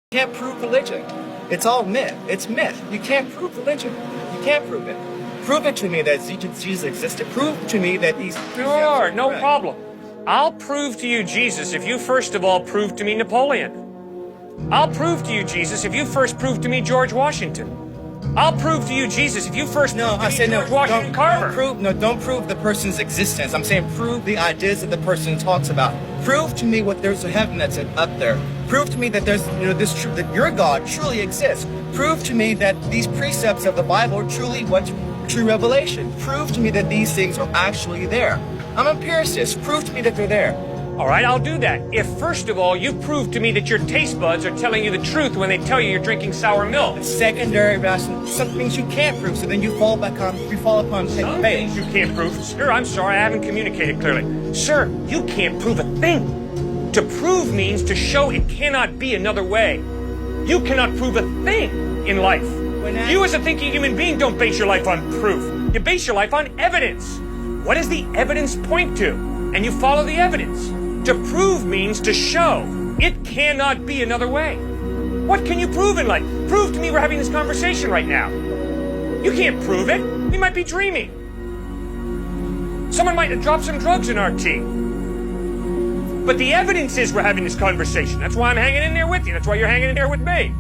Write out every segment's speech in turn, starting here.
You can't prove religion. It's all myth. It's myth. You can't prove religion. You can't prove it. Prove it to me that Jesus existed. Prove to me that these... Sure, no problem. I'll prove to you Jesus if you first of all prove to me Napoleon. I'll prove to you Jesus if you first prove to me George Washington. I'll prove to you Jesus if you first prove to me George Washington Carver. Don't prove the person's existence. I'm saying prove the ideas that the person talks about. Prove to me what there's a heaven that's up there. Prove to me that there's, this truth, that your God truly exists. Prove to me that these precepts of the Bible are truly what's true revelation. Prove to me that these things are actually there. I'm an empiricist. Prove to me that they're there. All right, I'll do that. If, first of all, you prove to me that your taste buds are telling you the truth when they tell you you're drinking sour milk. Secondary rationale, some things you can't prove, so then you fall upon Some things you can't prove. Sir, I'm sorry, I haven't communicated clearly. Sir, you can't prove a thing. To prove means to show it cannot be another way. You cannot prove a thing in life. You as a thinking human being don't base your life on proof. You base your life on evidence. What does the evidence point to? And you follow the evidence. To prove means to show. It cannot be another way. What can you prove in life? Prove to me we're having this conversation right now. You can't prove it. We might be dreaming. Someone might have dropped some drugs in our tea. But the evidence is we're having this conversation. That's why I'm hanging in there with you. That's why you're hanging in there with me.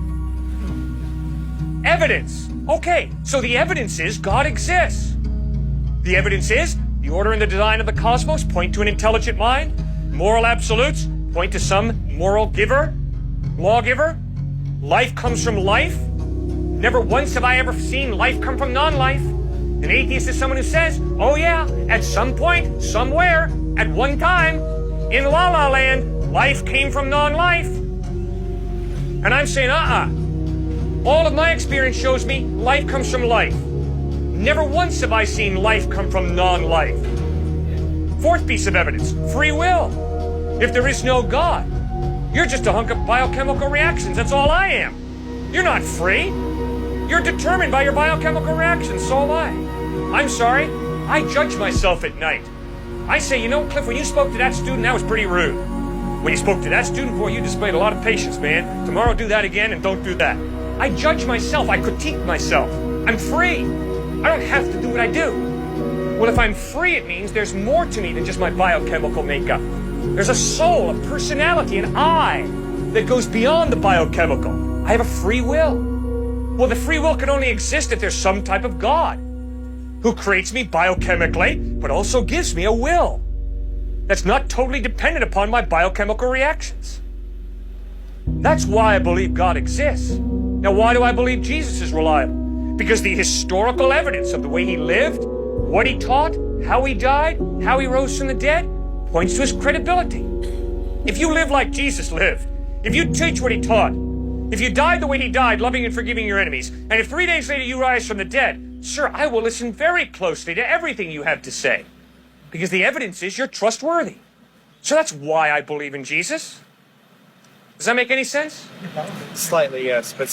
Evidence. Okay, so the evidence is God exists. The evidence is the order and the design of the cosmos point to an intelligent mind. Moral absolutes point to some moral giver, lawgiver. Life comes from life. Never once have I ever seen life come from non-life. An atheist is someone who says, oh yeah, at some point, somewhere, at one time, in La La Land, life came from non-life. And I'm saying, all of my experience shows me life comes from life. Never once have I seen life come from non-life. Fourth piece of evidence, free will. If there is no God, you're just a hunk of biochemical reactions. That's all I am. You're not free. You're determined by your biochemical reactions. So am I. I'm sorry. I judge myself at night. I say, Cliff, when you spoke to that student, that was pretty rude. When you spoke to that student, boy, you displayed a lot of patience, man. Tomorrow do that again and don't do that. I judge myself. I critique myself. I'm free. I don't have to do what I do. Well, if I'm free, it means there's more to me than just my biochemical makeup. There's a soul, a personality, an I that goes beyond the biochemical. I have a free will. Well, the free will can only exist if there's some type of God who creates me biochemically, but also gives me a will that's not totally dependent upon my biochemical reactions. That's why I believe God exists. Now, why do I believe Jesus is reliable? Because the historical evidence of the way he lived, what he taught, how he died, how he rose from the dead, points to his credibility. If you live like Jesus lived, if you teach what he taught, if you died the way he died, loving and forgiving your enemies, and if 3 days later you rise from the dead, sir, I will listen very closely to everything you have to say, because the evidence is you're trustworthy. So that's why I believe in Jesus. Does that make any sense? Slightly, yes, but